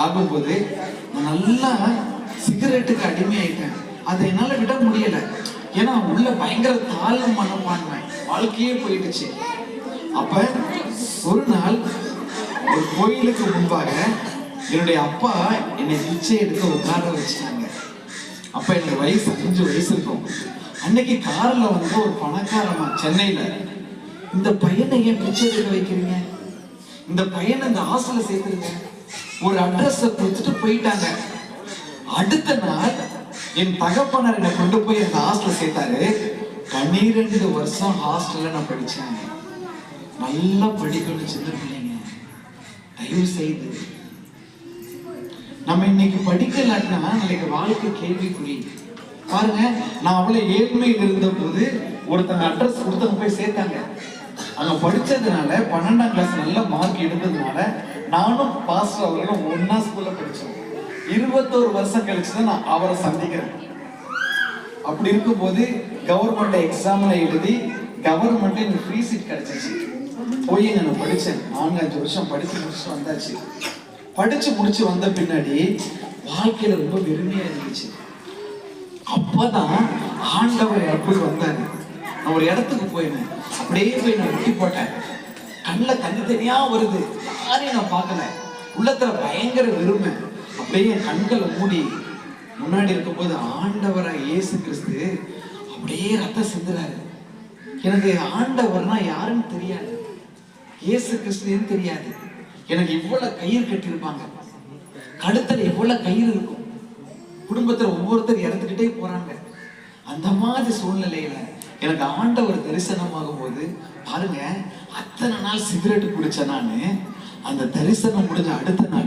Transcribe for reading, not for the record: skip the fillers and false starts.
ஆகும்போது நான் நல்லா சிகரெட்டுக்கு அடிமையாயிட்டேன். அதை என்னால விட முடியல. ஏன்னா உள்ள பயங்கர தாழ்வு மனப்பான்மை, வாழ்க்கையே போயிடுச்சு. அப்ப ஒரு நாள் ஒரு கோயிலுக்கு முன்பாக என்னுடைய அப்பா என்னை பிச்சை எடுக்க உட்கார வச்சுட்டாங்க. அப்ப எனக்கு வயசு 5 வயசு இருக்கும். அன்னைக்கு கார்ல வந்து ஒரு பணக்காரமா சென்னையில, இந்த பையனை ஏன் பிச்சை எடுக்க வைக்கிறீங்க, இந்த பையனை இந்த ஹாஸ்டல்ல சேர்த்துருங்க, ஒரு அட்ரஸ் கொடுத்துட்டு போயிட்டாங்க. அடுத்த நாள் என் தகப்பனார் என்னை கொண்டு போய் அந்த ஹாஸ்டல்ல சேர்த்தாரு. 12 வருஷம் ஹாஸ்டல்ல நான் படிச்சேன். நல்லா படிக்கணும் சின்ன பிள்ளைங்க, தயவு செய்து. நம்ம இன்னைக்கு படிக்கலாட்டினா நாளைக்கு வாழ்க்கை கேள்விக்குறி. பாருங்க, நான் அவ்வளவு ஏழ்மையில் இருந்த போது ஒருத்தங்க அட்ரஸ் கொடுத்தவங்க போய் சேர்த்தாங்க. அங்க படிச்சதுனால 12ஆம் கிளாஸ் நல்ல மார்க் எடுத்ததுனால நானும் பாஸ்டர் அவர்களும் ஒன்னா ஸ்கூல்ல படிச்சோம். 21 வருஷம் கழிச்சுதான் நான் அவரை சந்திக்கிறேன். அப்படி இருக்கும்போது கவர்மெண்ட் எக்ஸாம்ல எழுதி கவர்மெண்ட் எனக்கு ஃப்ரீ சீட் கிடைச்சிச்சு. போய் நான் படிச்சேன். 4-5 வருஷம் படிச்சு முடிச்சு வந்தாச்சு. படிச்சு முடிச்சு வந்த பின்னாடி வாழ்க்கையில ரொம்ப வெறுமையா இருந்துச்சு. அப்பதான் ஆண்டவர் எப்படி வந்தாரு. நான் ஒரு இடத்துக்கு போயிருந்தேன். அப்படியே போய் நான் வெட்டி போட்டேன். கண்ணில் தனித்தனியா வருது, யாரையும் நான் பார்க்கல. உள்ளத்துல பயங்கர வெறுமை. அப்படியே என் கண்களை மூடி முன்னாடி இருக்கும்போது ஆண்டவரா இயேசு கிறிஸ்து அப்படியே ரத்தம் சிந்துறாரு. எனக்கு ஆண்டவர்னா யாருன்னு தெரியாது, இயேசு கிறிஸ்துன்னு தெரியாது. எனக்கு இவ்வளவு கயிறு கட்டியிருப்பாங்க, கழுத்துல இவ்வளவு கயிறு இருக்கும். குடும்பத்துல ஒவ்வொருத்தர் இறந்துக்கிட்டே போறாங்க. அந்த மாதிரி சூழ்நிலையில எனக்கு ஆண்டவர் தரிசனமாகும் போது பாருங்க, அத்தனை நாள் சிகரெட் குடிச்ச நானு அந்த தரிசனம் முடிஞ்ச அடுத்த நாள்